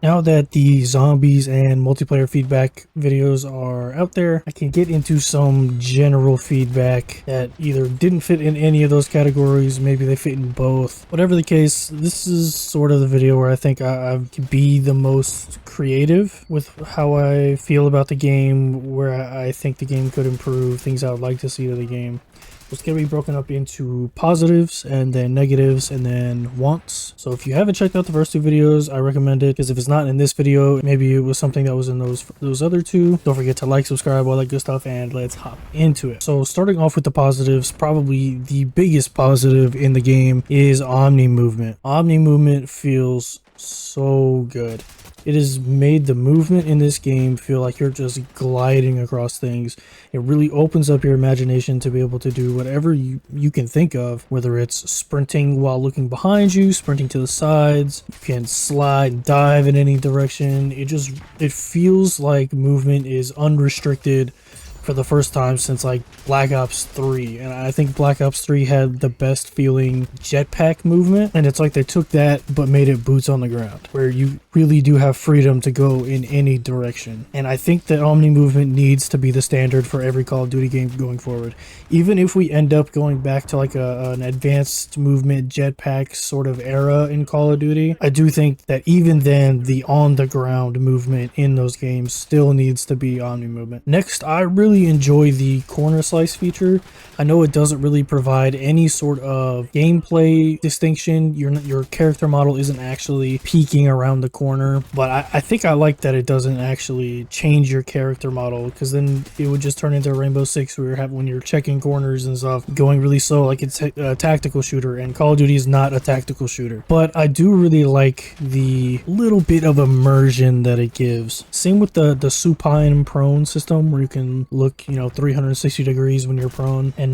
Now that the zombies and multiplayer feedback videos are out there, I can get into some general feedback that either didn't fit in any of those categories, maybe they fit in both. Whatever the case, this is sort of the video where I think I can be the most creative with how I feel about the game, where I think the game could improve, things I would like to see to the game. It's going to be broken up into positives and then negatives and then wants. So if you haven't checked out the first two videos, I recommend it, because if it's not in this video, maybe it was something that was in those other two. Don't forget to like, subscribe, all that good stuff, and let's hop into it. So starting off with the positives, probably the biggest positive in the game is Omni movement. Omni movement feels so good. It has made the movement in this game feel like you're just gliding across things. It really opens up your imagination to be able to do whatever you can think of, whether it's sprinting while looking behind you, sprinting to the sides, you can slide, dive in any direction. It feels like movement is unrestricted for the first time since like Black Ops 3, and I think Black Ops 3 had the best feeling jetpack movement, and it's like they took that but made it boots on the ground, where you really do have freedom to go in any direction. And I think that Omni movement needs to be the standard for every Call of Duty game going forward. Even if we end up going back to like an advanced movement jetpack sort of era in Call of Duty, I do think that even then the on the ground movement in those games still needs to be Omni movement. Next, I really enjoy the corner slice feature. I know it doesn't really provide any sort of gameplay distinction. Your character model isn't actually peeking around the corner, but I think I like that it doesn't actually change your character model, because then it would just turn into Rainbow Six where when you're checking corners and stuff, going really slow like it's a tactical shooter, and Call of Duty is not a tactical shooter. But I do really like the little bit of immersion that it gives. Same with the supine prone system, where you can look 360 degrees when you're prone, and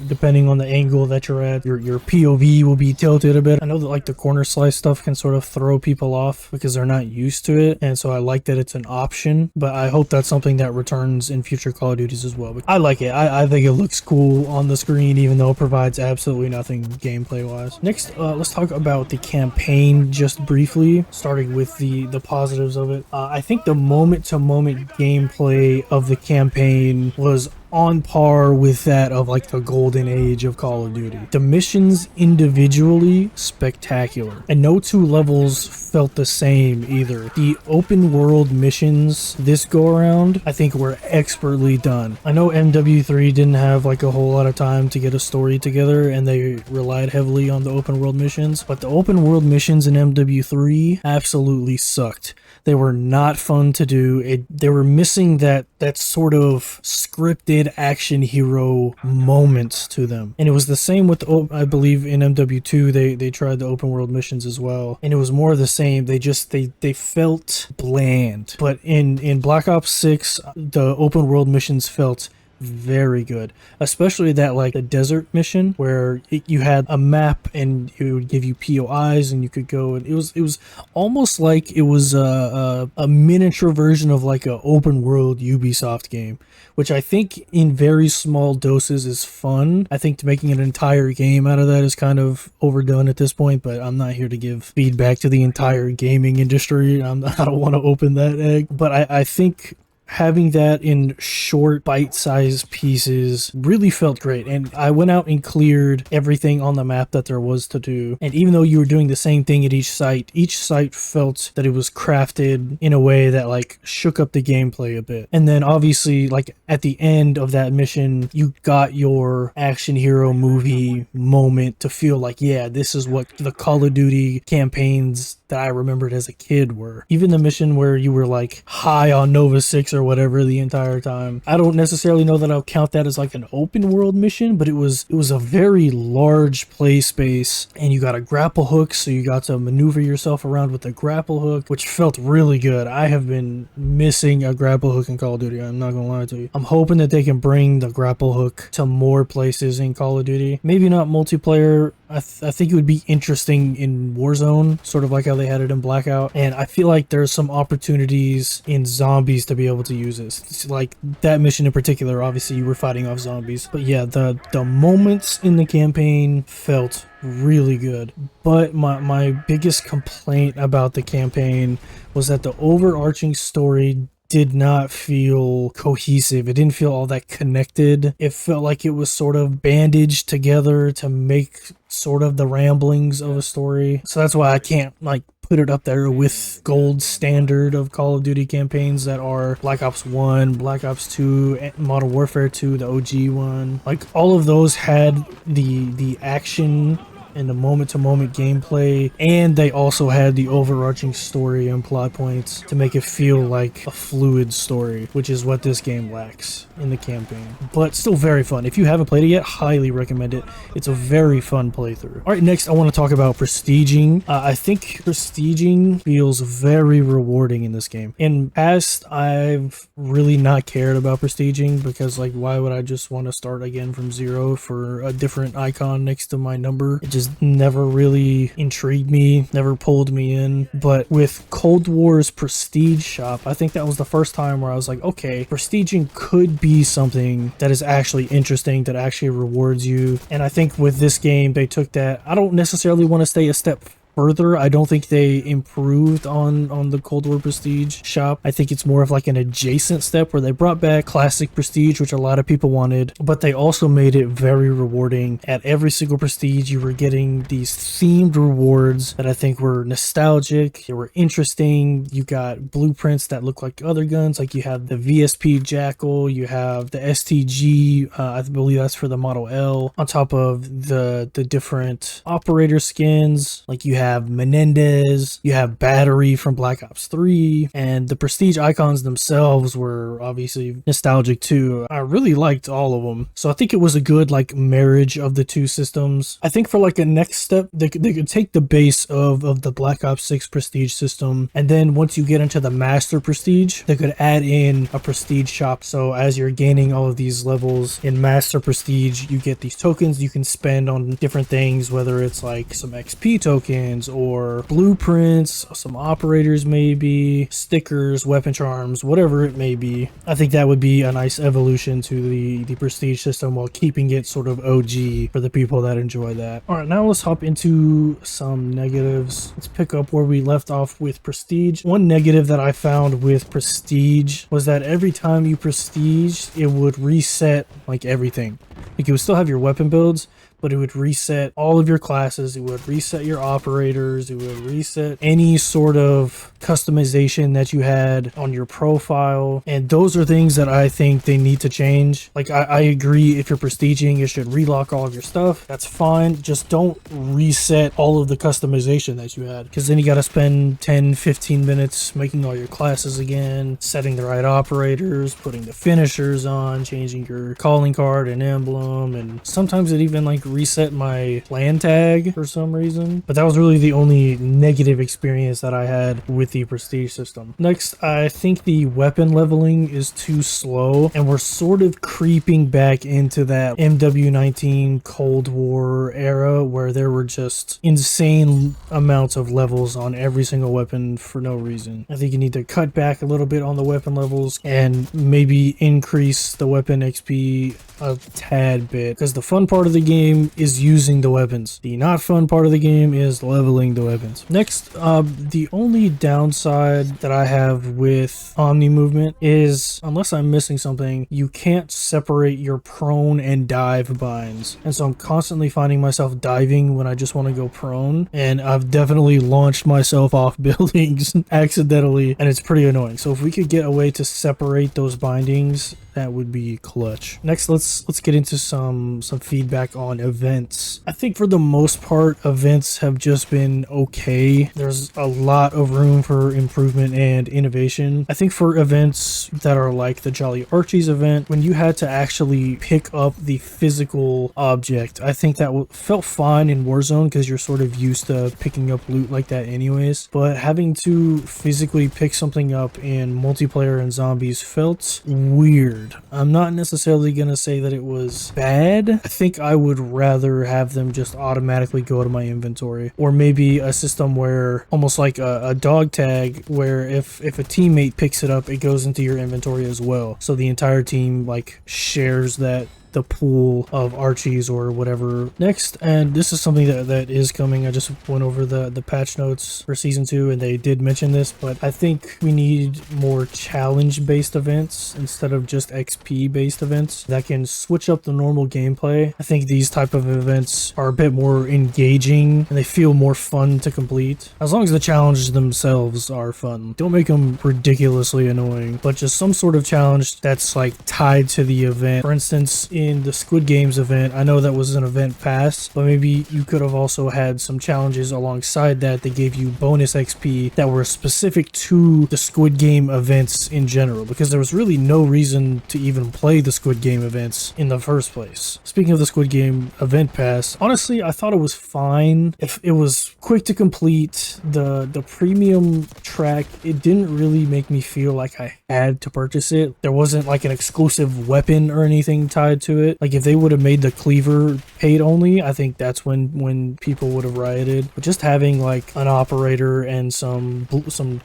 depending on the angle that you're at, your POV will be tilted a bit. I know that like the corner slice stuff can sort of throw people off because they're not used to it, and so I like that it's an option, but I hope that's something that returns in future Call of Duties as well. But I like it. I think it looks cool on the screen, even though it provides absolutely nothing gameplay wise. Next, let's talk about the campaign just briefly, starting with the positives of it. I think the moment to moment gameplay of the campaign was on par with that of like the golden age of Call of Duty. The missions individually spectacular, and no two levels felt the same either. The open world missions this go around I think were expertly done. I know MW3 didn't have like a whole lot of time to get a story together, and they relied heavily on the open world missions, but the open world missions in MW3 absolutely sucked. They were not fun to do. They were missing that sort of scripted action hero moments to them. And it was the same with, I believe in MW2, they tried the open world missions as well, and it was more of the same. They felt bland. But in Black Ops 6, the open world missions felt very good, especially that like the desert mission where you had a map and it would give you POIs and you could go, and it was almost like it was a miniature version of like a open world Ubisoft game, which I think in very small doses is fun. I think making an entire game out of that is kind of overdone at this point, but I'm not here to give feedback to the entire gaming industry. I don't want to open that egg, but I think having that in short bite-sized pieces really felt great. And I went out and cleared everything on the map that there was to do, and even though you were doing the same thing at each site felt that it was crafted in a way that like shook up the gameplay a bit. And then obviously like at the end of that mission you got your action hero movie moment to feel like, yeah, this is what the Call of Duty campaigns that I remembered as a kid were. Even the mission where you were like high on Nova 6 or whatever the entire time, I don't necessarily know that I'll count that as like an open world mission, but it was a very large play space, and you got a grapple hook, so you got to maneuver yourself around with the grapple hook, which felt really good. I have been missing a grapple hook in Call of Duty, I'm not gonna lie to you. I'm hoping that they can bring the grapple hook to more places in Call of Duty. Maybe not multiplayer. I think it would be interesting in Warzone, sort of like how they had it in Blackout, and I feel like there's some opportunities in Zombies to be able able to use it. It's like that mission in particular, obviously you were fighting off zombies. But yeah, the moments in the campaign felt really good. But my biggest complaint about the campaign was that the overarching story did not feel cohesive. It didn't feel all that connected. It felt like it was sort of bandaged together to make sort of the ramblings of a story. So that's why I can't like put it up there with gold standard of Call of Duty campaigns that are Black Ops 1, Black Ops 2, Modern Warfare 2, the OG one. Like all of those had the action and the moment-to-moment gameplay, and they also had the overarching story and plot points to make it feel like a fluid story, which is what this game lacks in the campaign. But still very fun. If you haven't played it yet, highly recommend it. It's a very fun playthrough. All right, next I want to talk about prestiging. I think prestiging feels very rewarding in this game. In past, I've really not cared about prestiging because, like, why would I just want to start again from zero for a different icon next to my number? It just never really intrigued me, never pulled me in. But with Cold War's Prestige shop, I think that was the first time where I was like, okay, prestiging could be something that is actually interesting, that actually rewards you. And I think with this game, they took that. I don't necessarily want to stay a step further. I don't think they improved on the Cold War Prestige shop. I think it's more of like an adjacent step where they brought back classic Prestige, which a lot of people wanted, but they also made it very rewarding. At every single Prestige, you were getting these themed rewards that I think were nostalgic, they were interesting. You got blueprints that look like other guns, like you have the VSP Jackal, you have the STG, I believe that's for the Model L, on top of the different operator skins. Like you have Menendez, you have Battery from Black Ops 3, and the Prestige icons themselves were obviously nostalgic too. I really liked all of them. So I think it was a good like marriage of the two systems. I think for like a next step, they could take the base of the Black Ops 6 Prestige system, and then once you get into the Master Prestige, they could add in a Prestige shop. So as you're gaining all of these levels in Master Prestige, you get these tokens you can spend on different things, whether it's like some XP tokens or blueprints, some operators maybe, stickers, weapon charms, whatever it may be. I think that would be a nice evolution to the Prestige system while keeping it sort of OG for the people that enjoy that. Alright, now let's hop into some negatives. Let's pick up where we left off with Prestige. One negative that I found with Prestige was that every time you Prestige, it would reset like everything. Like you would still have your weapon builds, but it would reset all of your classes, it would reset your operators, it would reset any sort of customization that you had on your profile. And those are things that I think they need to change. Like I agree, if you're prestiging, you should relock all of your stuff. That's fine. Just don't reset all of the customization that you had, because then you got to spend 10-15 minutes making all your classes again, setting the right operators, putting the finishers on, changing your calling card and emblem, and sometimes it even like reset my plan tag for some reason. But that was really the only negative experience that I had with the Prestige system. Next, I think the weapon leveling is too slow, and we're sort of creeping back into that MW19 Cold War era where there were just insane amounts of levels on every single weapon for no reason. I think you need to cut back a little bit on the weapon levels and maybe increase the weapon XP a tad bit, because the fun part of the game is using the weapons. The not fun part of the game is leveling the weapons. Next, the only downside that I have with Omni movement is, unless I'm missing something, you can't separate your prone and dive binds. And so I'm constantly finding myself diving when I just want to go prone, and I've definitely launched myself off buildings accidentally, and it's pretty annoying. So if we could get a way to separate those bindings, that would be clutch. Next, let's get into some feedback on events. I think for the most part, events have just been okay. There's a lot of room for improvement and innovation. I think for events that are like the Jolly Archies event, when you had to actually pick up the physical object, I think that felt fine in Warzone because you're sort of used to picking up loot like that anyways. But having to physically pick something up in multiplayer and zombies felt weird. I'm not necessarily gonna say that it was bad. I think I would rather have them just automatically go to my inventory. Or maybe a system where almost like a dog tag, where if a teammate picks it up, it goes into your inventory as well. So the entire team like shares the pool of Archies or whatever. Next, and this is something that is coming. I just went over the patch notes for season 2 and they did mention this, but I think we need more challenge based events instead of just XP based events that can switch up the normal gameplay. I think these type of events are a bit more engaging and they feel more fun to complete, as long as the challenges themselves are fun. Don't make them ridiculously annoying, but just some sort of challenge that's like tied to the event. For instance, in the Squid Games event, I know that was an event pass, but maybe you could have also had some challenges alongside that that gave you bonus XP that were specific to the Squid Game events in general, because there was really no reason to even play the Squid Game events in the first place. Speaking of the Squid Game event pass, honestly, I thought it was fine. If it was quick to complete, the premium track, it didn't really make me feel like I had to purchase it. There wasn't like an exclusive weapon or anything tied to it. Like if they would have made the cleaver paid only, I think that's when people would have rioted. But just having like an operator and some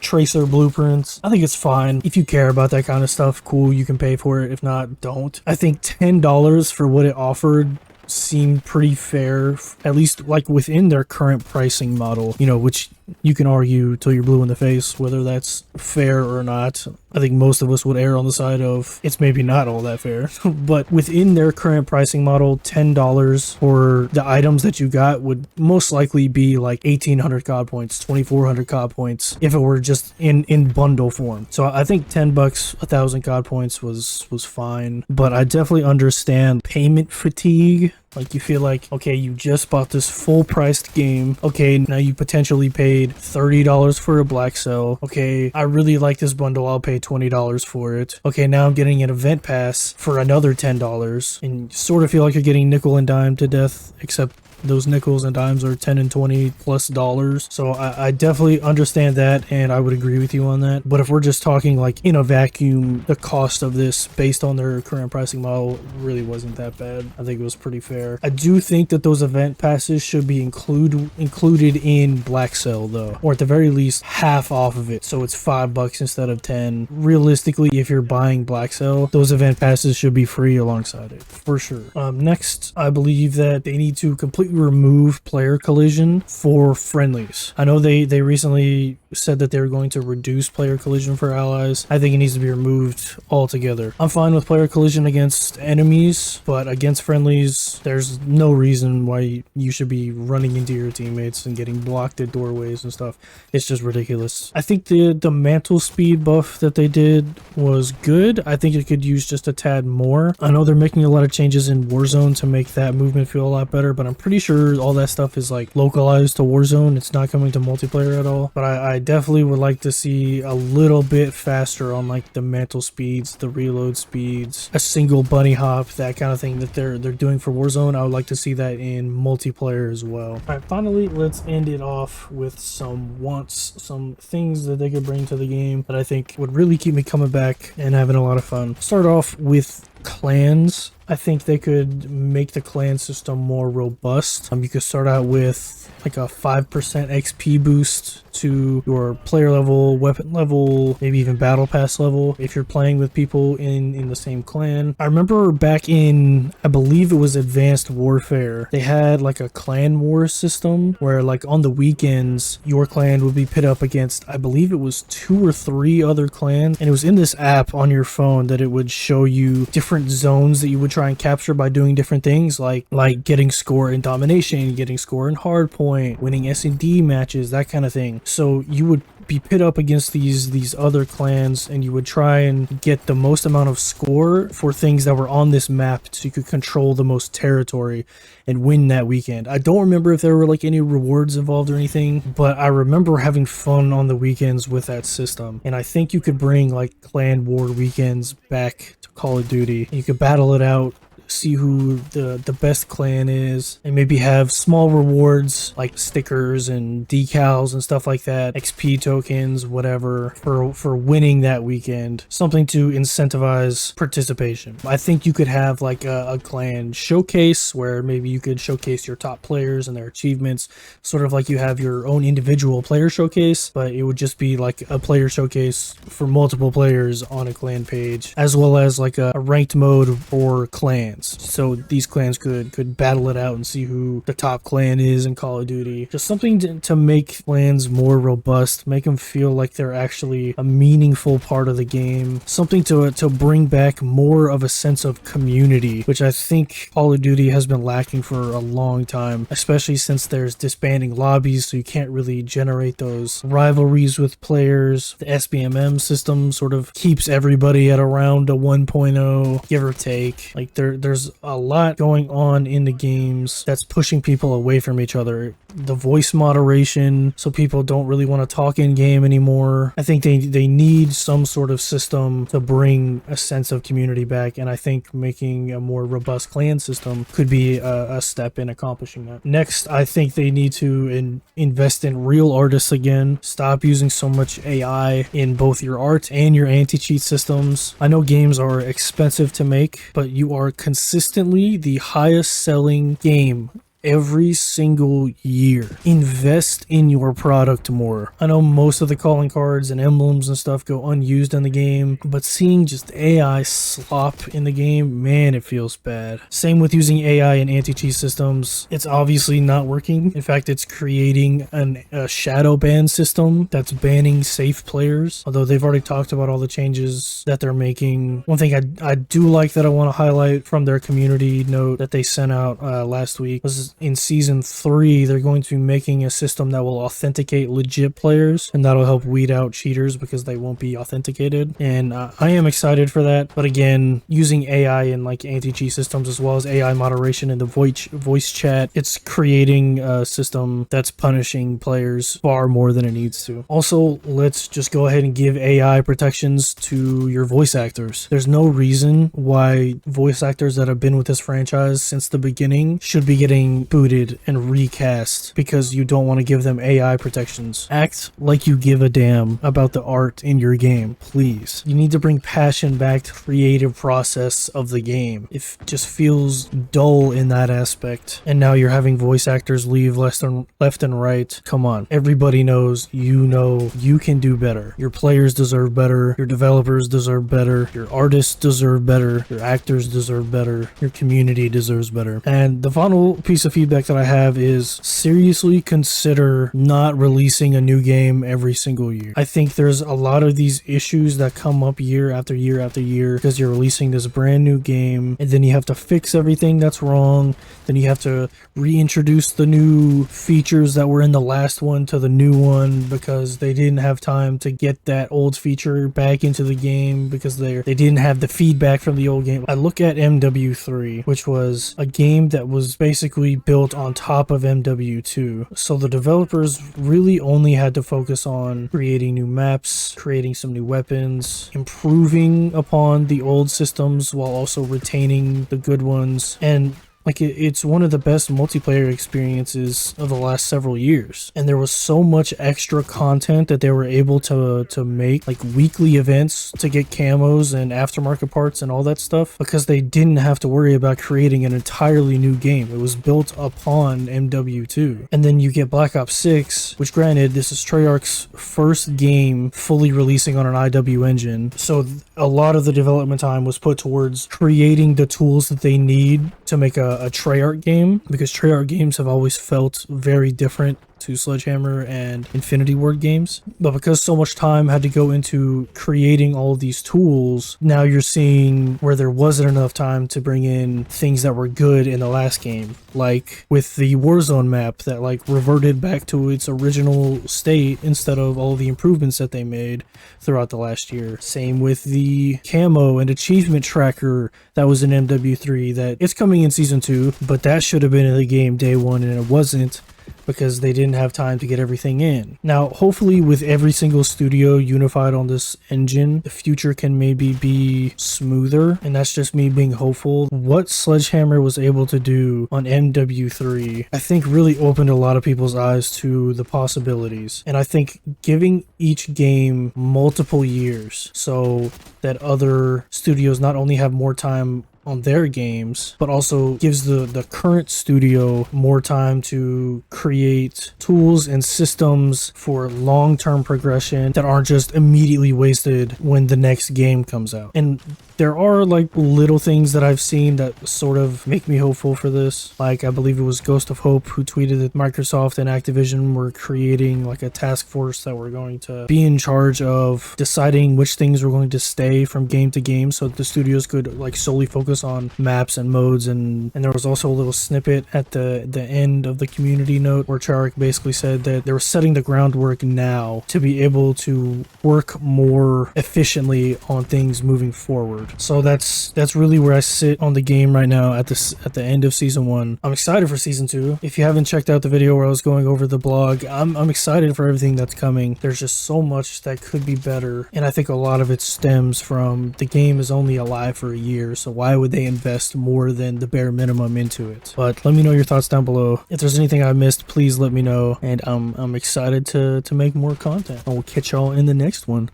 tracer blueprints, I think it's fine. If you care about that kind of stuff, cool, you can pay for it. If not, don't. I think $10 for what it offered seemed pretty fair, at least like within their current pricing model, you know, which you can argue till you're blue in the face whether that's fair or not. I think most of us would err on the side of it's maybe not all that fair. But within their current pricing model, $10 for the items that you got would most likely be like 1,800 COD points, 2,400 COD points if it were just in bundle form. So I think $10, 1,000 COD points was fine, but I definitely understand payment fatigue. Like you feel like, okay, you just bought this full priced game. Okay, now you potentially paid $30 for a black cell. Okay, I really like this bundle. I'll pay $20 for it. Okay, now I'm getting an event pass for another $10, and you sort of feel like you're getting nickel and dime to death, except those nickels and dimes are 10 and 20 plus dollars. So I definitely understand that, and I would agree with you on that. But if we're just talking like in a vacuum, the cost of this based on their current pricing model really wasn't that bad. I think it was pretty fair. I do think that those event passes should be included in Black Cell though, or at the very least half off of it, so it's $5 instead of 10. Realistically, if you're buying Black Cell, those event passes should be free alongside it for sure. Next, I believe that they need to completely remove player collision for friendlies. I know they recently said that they were going to reduce player collision for allies. I think it needs to be removed altogether. I'm fine with player collision against enemies, but against friendlies, there's no reason why you should be running into your teammates and getting blocked at doorways and stuff. It's just ridiculous. I think the mantle speed buff that they did was good. I think it could use just a tad more. I know they're making a lot of changes in Warzone to make that movement feel a lot better, but I'm pretty sure all that stuff is like localized to Warzone. It's not coming to multiplayer at all. But I definitely would like to see a little bit faster on like the mantle speeds, the reload speeds, a single bunny hop, that kind of thing that they're doing for Warzone. I would like to see that in multiplayer as well. All right, finally, let's end it off with some wants, some things that they could bring to the game that I think would really keep me coming back and having a lot of fun. Start off with clans. I think they could make the clan system more robust. You could start out with like a 5% XP boost to your player level, weapon level, maybe even battle pass level if you're playing with people in the same clan. I remember back in, I believe it was Advanced Warfare, they had like a clan war system where like on the weekends your clan would be pit up against, I believe it was 2 or 3 other clans, and it was in this app on your phone that it would show you different zones that you would try and capture by doing different things like getting score in domination, getting score in hardpoint, winning S&D matches, that kind of thing. So you would be pit up against these other clans and you would try and get the most amount of score for things that were on this map so you could control the most territory and win that weekend. I don't remember if there were like any rewards involved or anything, but I remember having fun on the weekends with that system. And I think you could bring like clan war weekends back to Call of Duty. You could battle it out see who the best clan is, and maybe have small rewards like stickers and decals and stuff like that, XP tokens, whatever, for winning that weekend. Something to incentivize participation. I think you could have like a clan showcase where maybe you could showcase your top players and their achievements, sort of like you have your own individual player showcase, but it would just be like a player showcase for multiple players on a clan page, as well as like a ranked mode for clans. So these clans could battle it out and see who the top clan is in Call of Duty. Just something to make clans more robust, make them feel like they're actually a meaningful part of the game, something to bring back more of a sense of community, which I think Call of Duty has been lacking for a long time, especially since there's disbanding lobbies, so you can't really generate those rivalries with players. The SBMM system sort of keeps everybody at around a 1.0, give or take. Like there's a lot going on in the games that's pushing people away from each other. The voice moderation, so people don't really want to talk in game anymore. I think they need some sort of system to bring a sense of community back, and I think making a more robust clan system could be a step in accomplishing that. Next, I think they need to invest in real artists again. Stop using so much AI in both your art and your anti-cheat systems. I know games are expensive to make, but you are consistently the highest selling game every single year. Invest in your product more. I know most of the calling cards and emblems and stuff go unused in the game, but seeing just AI slop in the game, man, it feels bad. Same with using AI in anti-cheat systems. It's obviously not working. In fact, it's creating a shadow ban system that's banning safe players, although they've already talked about all the changes that they're making. One thing I do like that I want to highlight from their community note that they sent out last week was in season 3, they're going to be making a system that will authenticate legit players, and that'll help weed out cheaters because they won't be authenticated. And I am excited for that. But again, using AI in like anti-cheat systems as well as AI moderation in the voice chat, it's creating a system that's punishing players far more than it needs to. Also, let's just go ahead and give AI protections to your voice actors. There's no reason why voice actors that have been with this franchise since the beginning should be getting booted and recast because you don't want to give them AI protections. Act like you give a damn about the art in your game, please. You need to bring passion back to the creative process of the game. It just feels dull in that aspect. And now you're having voice actors leave left and right. Come on. Everybody knows you can do better. Your players deserve better. Your developers deserve better. Your artists deserve better. Your actors deserve better. Your community deserves better. And the final piece of feedback that I have is seriously consider not releasing a new game every single year. I think there's a lot of these issues that come up year after year after year because you're releasing this brand new game and then you have to fix everything that's wrong. Then you have to reintroduce the new features that were in the last one to the new one because they didn't have time to get that old feature back into the game because they didn't have the feedback from the old game. I look at MW3, which was a game that was basically built on top of MW2. So the developers really only had to focus on creating new maps, creating some new weapons, improving upon the old systems while also retaining the good ones. And like it's one of the best multiplayer experiences of the last several years. And there was so much extra content that they were able to make, like weekly events to get camos and aftermarket parts and all that stuff, because they didn't have to worry about creating an entirely new game. It was built upon MW2. And then you get Black Ops 6, which granted, this is Treyarch's first game fully releasing on an IW engine. So a lot of the development time was put towards creating the tools that they need to make a Treyarch game, because Treyarch games have always felt very different to Sledgehammer and Infinity Ward games. But because so much time had to go into creating all of these tools, now you're seeing where there wasn't enough time to bring in things that were good in the last game, like with the Warzone map that like reverted back to its original state instead of all the improvements that they made throughout the last year. Same with the camo and achievement tracker that was in MW3 that it's coming in season 2, but that should have been in the game day 1 and it wasn't. because they didn't have time to get everything in. Now, hopefully with every single studio unified on this engine, the future can maybe be smoother, and that's just me being hopeful. What Sledgehammer was able to do on MW3, I think really opened a lot of people's eyes to the possibilities. And I think giving each game multiple years so that other studios not only have more time on their games, but also gives the current studio more time to create tools and systems for long-term progression that aren't just immediately wasted when the next game comes out. And there are like little things that I've seen that sort of make me hopeful for this. Like, I believe it was Ghost of Hope who tweeted that Microsoft and Activision were creating like a task force that were going to be in charge of deciding which things were going to stay from game to game, so that the studios could like solely focus on maps and modes. And there was also a little snippet at the end of the community note where Treyarch basically said that they were setting the groundwork now to be able to work more efficiently on things moving forward. So that's really where I sit on the game right now at the end of season 1. I'm excited for season 2. If you haven't checked out the video where I was going over the blog, I'm excited for everything that's coming. There's just so much that could be better, and I think a lot of it stems from the game is only alive for a year, so why would they invest more than the bare minimum into it? But let me know your thoughts down below. If there's anything I missed, please let me know, and I'm excited to make more content. I will catch y'all in the next one.